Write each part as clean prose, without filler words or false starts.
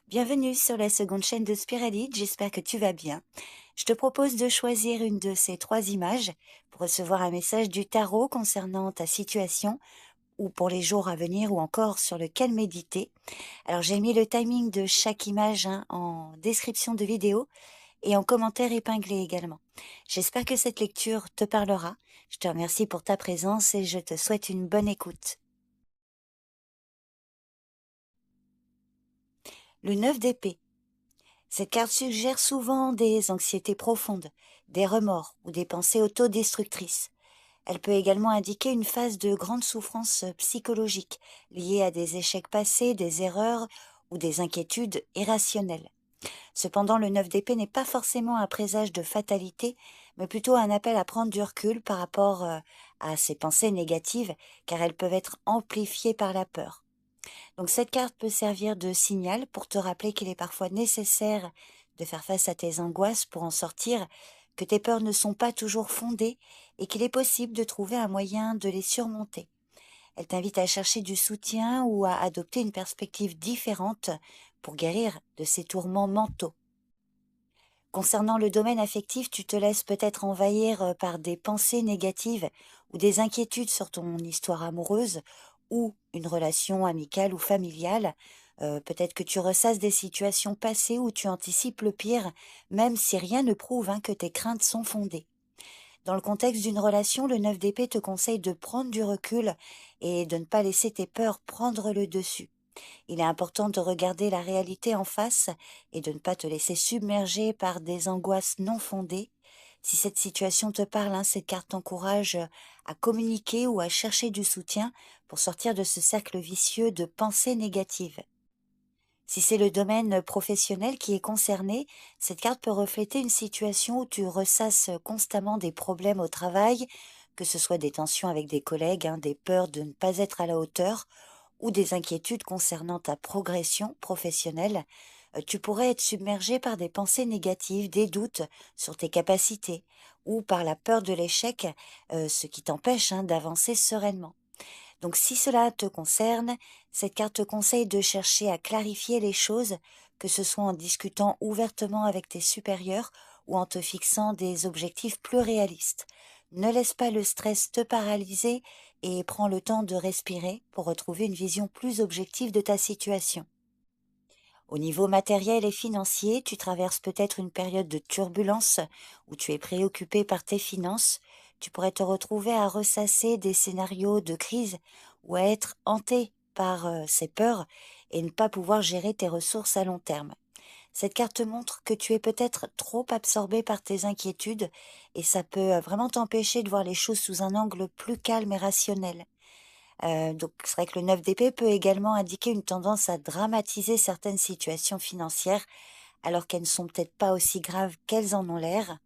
Bienvenue sur la seconde chaîne de Spiralite, j'espère que tu vas bien. Je te propose de choisir une de ces trois images pour recevoir un message du tarot concernant ta situation ou pour les jours à venir ou encore sur lequel méditer. Alors j'ai mis le timing de chaque image en description de vidéo et en commentaire épinglé également. J'espère que cette lecture te parlera. Je te remercie pour ta présence et je te souhaite une bonne écoute. Le 9 d'épée. Cette carte suggère souvent des anxiétés profondes, des remords ou des pensées autodestructrices. Elle peut également indiquer une phase de grande souffrance psychologique liée à des échecs passés, des erreurs ou des inquiétudes irrationnelles. Cependant, le 9 d'épée n'est pas forcément un présage de fatalité, mais plutôt un appel à prendre du recul par rapport à ces pensées négatives, car elles peuvent être amplifiées par la peur. Donc cette carte peut servir de signal pour te rappeler qu'il est parfois nécessaire de faire face à tes angoisses pour en sortir, que tes peurs ne sont pas toujours fondées et qu'il est possible de trouver un moyen de les surmonter. Elle t'invite à chercher du soutien ou à adopter une perspective différente pour guérir de ces tourments mentaux. Concernant le domaine affectif, tu te laisses peut-être envahir par des pensées négatives ou des inquiétudes sur ton histoire amoureuse ou une relation amicale ou familiale. Peut-être que tu ressasses des situations passées où tu anticipes le pire, même si rien ne prouve que tes craintes sont fondées. Dans le contexte d'une relation, le 9 d'épée te conseille de prendre du recul et de ne pas laisser tes peurs prendre le dessus. Il est important de regarder la réalité en face et de ne pas te laisser submerger par des angoisses non fondées. Si cette situation te parle, cette carte t'encourage à communiquer ou à chercher du soutien pour sortir de ce cercle vicieux de pensées négatives. Si c'est le domaine professionnel qui est concerné, cette carte peut refléter une situation où tu ressasses constamment des problèmes au travail, que ce soit des tensions avec des collègues, des peurs de ne pas être à la hauteur ou des inquiétudes concernant ta progression professionnelle. Tu pourrais être submergé par des pensées négatives, des doutes sur tes capacités ou par la peur de l'échec, ce qui t'empêche d'avancer sereinement. Donc si cela te concerne, cette carte te conseille de chercher à clarifier les choses, que ce soit en discutant ouvertement avec tes supérieurs ou en te fixant des objectifs plus réalistes. Ne laisse pas le stress te paralyser et prends le temps de respirer pour retrouver une vision plus objective de ta situation. Au niveau matériel et financier, tu traverses peut-être une période de turbulence où tu es préoccupé par tes finances. Tu pourrais te retrouver à ressasser des scénarios de crise ou à être hanté par ces peurs et ne pas pouvoir gérer tes ressources à long terme. Cette carte montre que tu es peut-être trop absorbé par tes inquiétudes et ça peut vraiment t'empêcher de voir les choses sous un angle plus calme et rationnel. Donc c'est vrai que le 9 d'épée peut également indiquer une tendance à dramatiser certaines situations financières, alors qu'elles ne sont peut-être pas aussi graves qu'elles en ont l'air.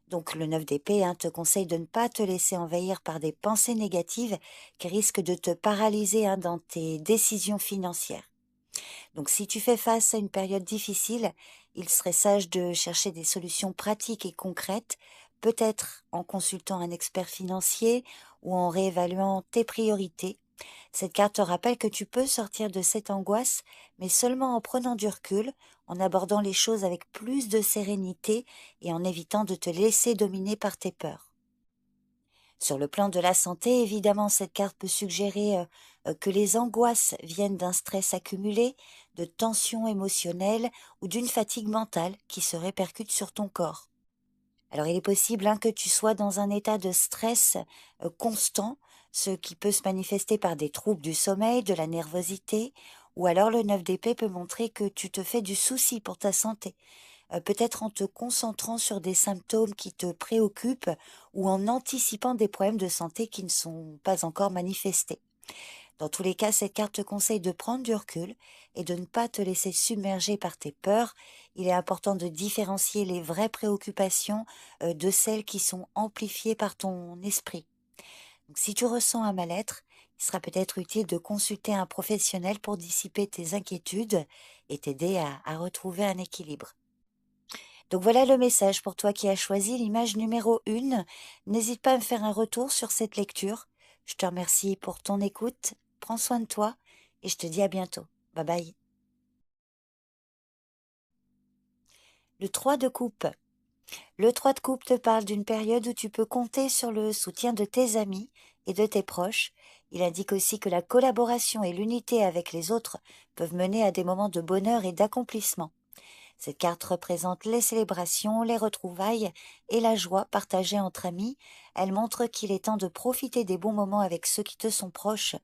Donc le 9 d'épée te conseille de ne pas te laisser envahir par des pensées négatives qui risquent de te paralyser dans tes décisions financières. Donc si tu fais face à une période difficile, il serait sage de chercher des solutions pratiques et concrètes, peut-être en consultant un expert financier ou en réévaluant tes priorités. Cette carte te rappelle que tu peux sortir de cette angoisse, mais seulement en prenant du recul, en abordant les choses avec plus de sérénité et en évitant de te laisser dominer par tes peurs. Sur le plan de la santé, évidemment, cette carte peut suggérer que les angoisses viennent d'un stress accumulé, de tensions émotionnelles ou d'une fatigue mentale qui se répercute sur ton corps. Alors il est possible que tu sois dans un état de stress constant, ce qui peut se manifester par des troubles du sommeil, de la nervosité, ou alors le 9 d'épée peut montrer que tu te fais du souci pour ta santé, peut-être en te concentrant sur des symptômes qui te préoccupent ou en anticipant des problèmes de santé qui ne sont pas encore manifestés. Dans tous les cas, cette carte te conseille de prendre du recul et de ne pas te laisser submerger par tes peurs. Il est important de différencier les vraies préoccupations de celles qui sont amplifiées par ton esprit. Donc, si tu ressens un mal-être, il sera peut-être utile de consulter un professionnel pour dissiper tes inquiétudes et t'aider à retrouver un équilibre. Donc voilà le message pour toi qui as choisi l'image numéro 1. N'hésite pas à me faire un retour sur cette lecture. Je te remercie pour ton écoute. Prends soin de toi et je te dis à bientôt. Bye bye. Le 3 de coupe. Le 3 de coupe te parle d'une période où tu peux compter sur le soutien de tes amis et de tes proches. Il indique aussi que la collaboration et l'unité avec les autres peuvent mener à des moments de bonheur et d'accomplissement. Cette carte représente les célébrations, les retrouvailles et la joie partagée entre amis. Elle montre qu'il est temps de profiter des bons moments avec ceux qui te sont proches,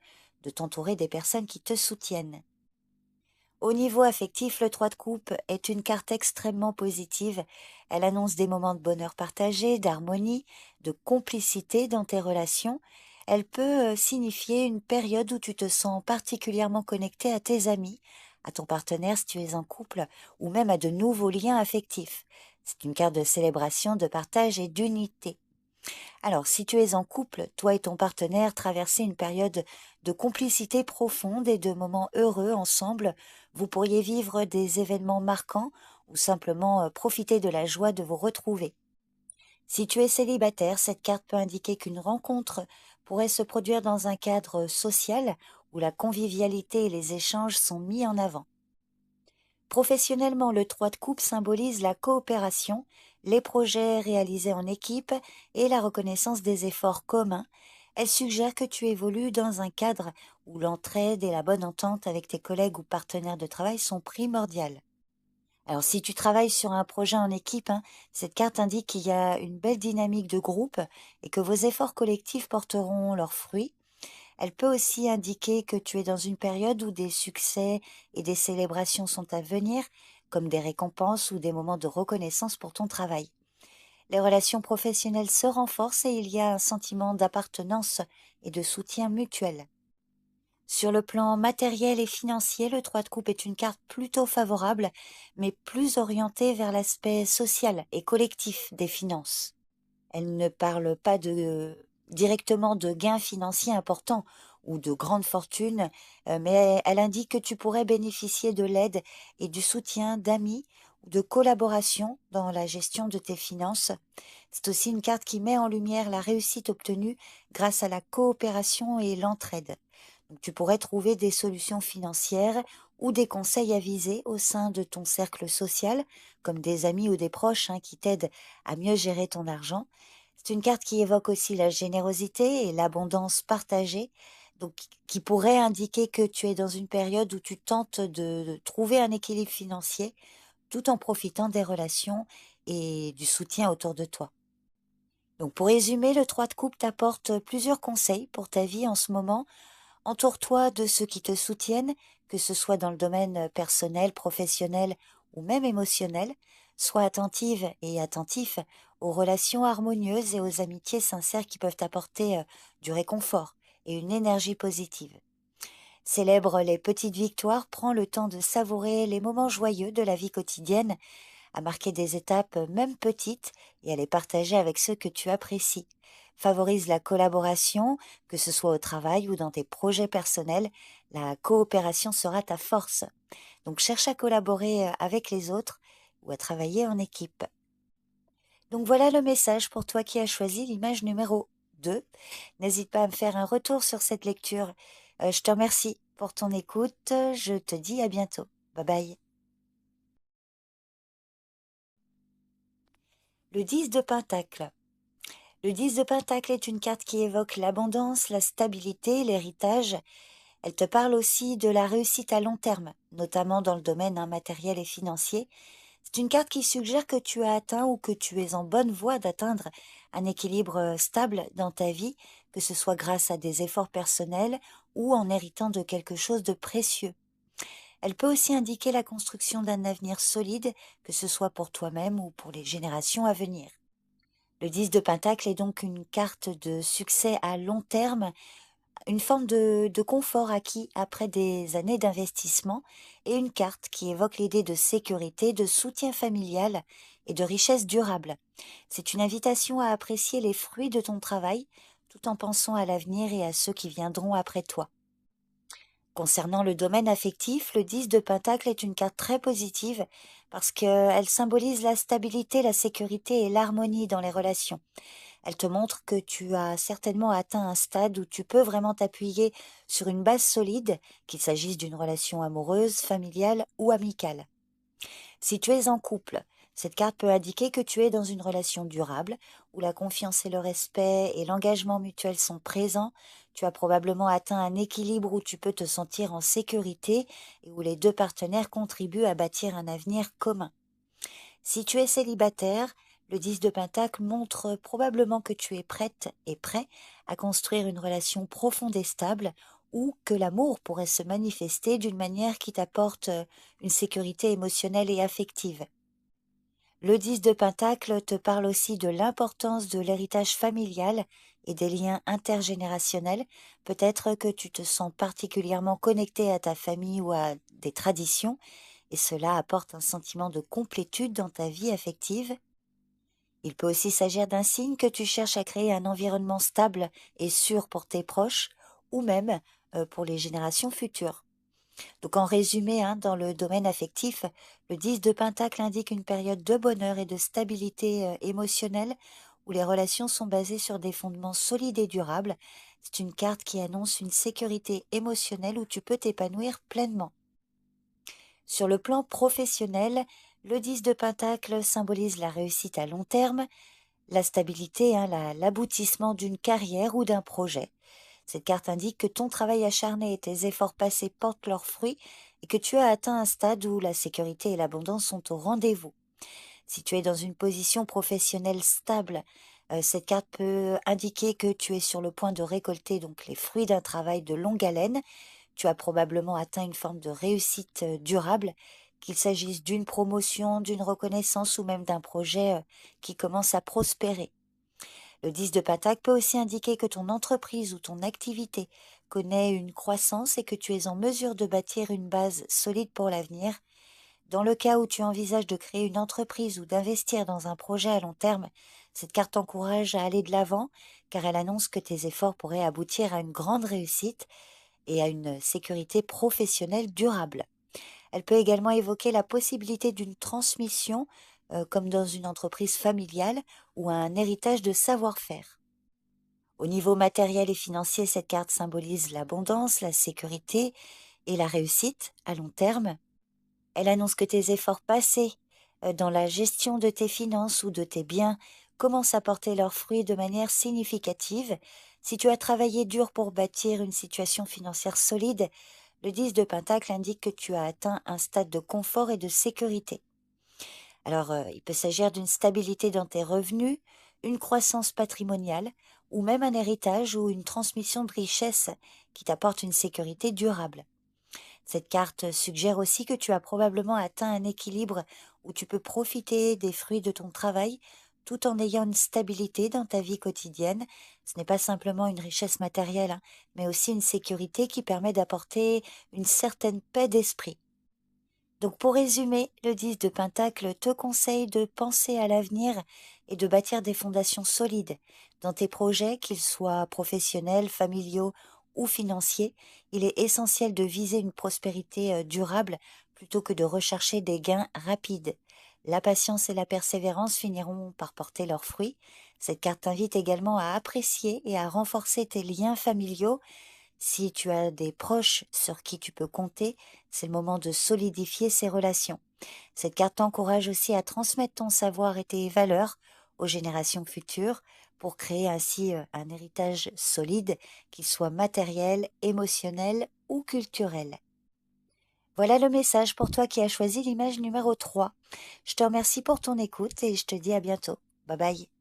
de t'entourer des personnes qui te soutiennent. Au niveau affectif, le 3 de coupe est une carte extrêmement positive. Elle annonce des moments de bonheur partagé, d'harmonie, de complicité dans tes relations. Elle peut signifier une période où tu te sens particulièrement connecté à tes amis, à ton partenaire si tu es en couple, ou même à de nouveaux liens affectifs. C'est une carte de célébration, de partage et d'unité. Alors, si tu es en couple, toi et ton partenaire traversez une période de complicité profonde et de moments heureux ensemble, vous pourriez vivre des événements marquants ou simplement profiter de la joie de vous retrouver. Si tu es célibataire, cette carte peut indiquer qu'une rencontre pourrait se produire dans un cadre social où la convivialité et les échanges sont mis en avant. Professionnellement, le 3 de coupe symbolise la coopération, les projets réalisés en équipe et la reconnaissance des efforts communs. Elle suggère que tu évolues dans un cadre où l'entraide et la bonne entente avec tes collègues ou partenaires de travail sont primordiales. Alors si tu travailles sur un projet en équipe, cette carte indique qu'il y a une belle dynamique de groupe et que vos efforts collectifs porteront leurs fruits. Elle peut aussi indiquer que tu es dans une période où des succès et des célébrations sont à venir, comme des récompenses ou des moments de reconnaissance pour ton travail. Les relations professionnelles se renforcent et il y a un sentiment d'appartenance et de soutien mutuel. Sur le plan matériel et financier, le 3 de coupe est une carte plutôt favorable, mais plus orientée vers l'aspect social et collectif des finances. Elle ne parle pas directement de gains financiers importants ou de grandes fortunes, mais elle indique que tu pourrais bénéficier de l'aide et du soutien d'amis ou de collaboration dans la gestion de tes finances. C'est aussi une carte qui met en lumière la réussite obtenue grâce à la coopération et l'entraide. Donc, tu pourrais trouver des solutions financières ou des conseils avisés au sein de ton cercle social, comme des amis ou des proches qui t'aident à mieux gérer ton argent. C'est une carte qui évoque aussi la générosité et l'abondance partagée, donc qui pourrait indiquer que tu es dans une période où tu tentes de trouver un équilibre financier tout en profitant des relations et du soutien autour de toi. Donc pour résumer, le 3 de coupe t'apporte plusieurs conseils pour ta vie en ce moment. Entoure-toi de ceux qui te soutiennent, que ce soit dans le domaine personnel, professionnel ou même émotionnel. Sois attentive et attentif aux relations harmonieuses et aux amitiés sincères qui peuvent t'apporter du réconfort et une énergie positive. Célèbre les petites victoires, prends le temps de savourer les moments joyeux de la vie quotidienne, à marquer des étapes même petites et à les partager avec ceux que tu apprécies. Favorise la collaboration, que ce soit au travail ou dans tes projets personnels. La coopération sera ta force. Donc cherche à collaborer avec les autres ou à travailler en équipe. Donc voilà le message pour toi qui as choisi l'image numéro 2. N'hésite pas à me faire un retour sur cette lecture. Je te remercie pour ton écoute. Je te dis à bientôt. Bye bye. Le 10 de Pentacle. Le 10 de Pentacle est une carte qui évoque l'abondance, la stabilité, l'héritage. Elle te parle aussi de la réussite à long terme, notamment dans le domaine matériel et financier. C'est une carte qui suggère que tu as atteint ou que tu es en bonne voie d'atteindre un équilibre stable dans ta vie, que ce soit grâce à des efforts personnels ou en héritant de quelque chose de précieux. Elle peut aussi indiquer la construction d'un avenir solide, que ce soit pour toi-même ou pour les générations à venir. Le 10 de Pentacle est donc une carte de succès à long terme, une forme de confort acquis après des années d'investissement et une carte qui évoque l'idée de sécurité, de soutien familial et de richesse durable. C'est une invitation à apprécier les fruits de ton travail tout en pensant à l'avenir et à ceux qui viendront après toi. Concernant le domaine affectif, le 10 de Pentacle est une carte très positive parce qu'elle symbolise la stabilité, la sécurité et l'harmonie dans les relations. Elle te montre que tu as certainement atteint un stade où tu peux vraiment t'appuyer sur une base solide, qu'il s'agisse d'une relation amoureuse, familiale ou amicale. Si tu es en couple, Cette carte peut indiquer que tu es dans une relation durable, où la confiance et le respect et l'engagement mutuel sont présents. Tu as probablement atteint un équilibre où tu peux te sentir en sécurité et où les deux partenaires contribuent à bâtir un avenir commun. Si tu es célibataire, le 10 de Pentacle montre probablement que tu es prête et prêt à construire une relation profonde et stable, ou que l'amour pourrait se manifester d'une manière qui t'apporte une sécurité émotionnelle et affective. Le 10 de Pentacle te parle aussi de l'importance de l'héritage familial et des liens intergénérationnels. Peut-être que tu te sens particulièrement connecté à ta famille ou à des traditions, et cela apporte un sentiment de complétude dans ta vie affective. Il peut aussi s'agir d'un signe que tu cherches à créer un environnement stable et sûr pour tes proches, ou même pour les générations futures. Donc en résumé, dans le domaine affectif, le 10 de Pentacle indique une période de bonheur et de stabilité émotionnelle, où les relations sont basées sur des fondements solides et durables. C'est une carte qui annonce une sécurité émotionnelle où tu peux t'épanouir pleinement. Sur le plan professionnel, le 10 de Pentacle symbolise la réussite à long terme, la stabilité, l'aboutissement d'une carrière ou d'un projet. Cette carte indique que ton travail acharné et tes efforts passés portent leurs fruits et que tu as atteint un stade où la sécurité et l'abondance sont au rendez-vous. Si tu es dans une position professionnelle stable, cette carte peut indiquer que tu es sur le point de récolter donc les fruits d'un travail de longue haleine. Tu as probablement atteint une forme de réussite durable, qu'il s'agisse d'une promotion, d'une reconnaissance ou même d'un projet qui commence à prospérer. Le 10 de Pentacle peut aussi indiquer que ton entreprise ou ton activité connaît une croissance et que tu es en mesure de bâtir une base solide pour l'avenir. Dans le cas où tu envisages de créer une entreprise ou d'investir dans un projet à long terme, cette carte t'encourage à aller de l'avant, car elle annonce que tes efforts pourraient aboutir à une grande réussite et à une sécurité professionnelle durable. Elle peut également évoquer la possibilité d'une transmission, comme dans une entreprise familiale, ou un héritage de savoir-faire. Au niveau matériel et financier, cette carte symbolise l'abondance, la sécurité et la réussite à long terme. Elle annonce que tes efforts passés dans la gestion de tes finances ou de tes biens commencent à porter leurs fruits de manière significative. Si tu as travaillé dur pour bâtir une situation financière solide, le 10 de Pentacle indique que tu as atteint un stade de confort et de sécurité. Alors, il peut s'agir d'une stabilité dans tes revenus, une croissance patrimoniale, ou même un héritage ou une transmission de richesse qui t'apporte une sécurité durable. Cette carte suggère aussi que tu as probablement atteint un équilibre où tu peux profiter des fruits de ton travail tout en ayant une stabilité dans ta vie quotidienne. Ce n'est pas simplement une richesse matérielle, mais aussi une sécurité qui permet d'apporter une certaine paix d'esprit. Donc pour résumer, le 10 de Pentacle te conseille de penser à l'avenir et de bâtir des fondations solides dans tes projets, qu'ils soient professionnels, familiaux ou financiers. Il est essentiel de viser une prospérité durable plutôt que de rechercher des gains rapides. La patience et la persévérance finiront par porter leurs fruits. Cette carte t'invite également à apprécier et à renforcer tes liens familiaux. Si tu as des proches sur qui tu peux compter, c'est le moment de solidifier ces relations. Cette carte t'encourage aussi à transmettre ton savoir et tes valeurs aux générations futures pour créer ainsi un héritage solide, qu'il soit matériel, émotionnel ou culturel. Voilà le message pour toi qui as choisi l'image numéro 3. Je te remercie pour ton écoute et je te dis à bientôt. Bye bye.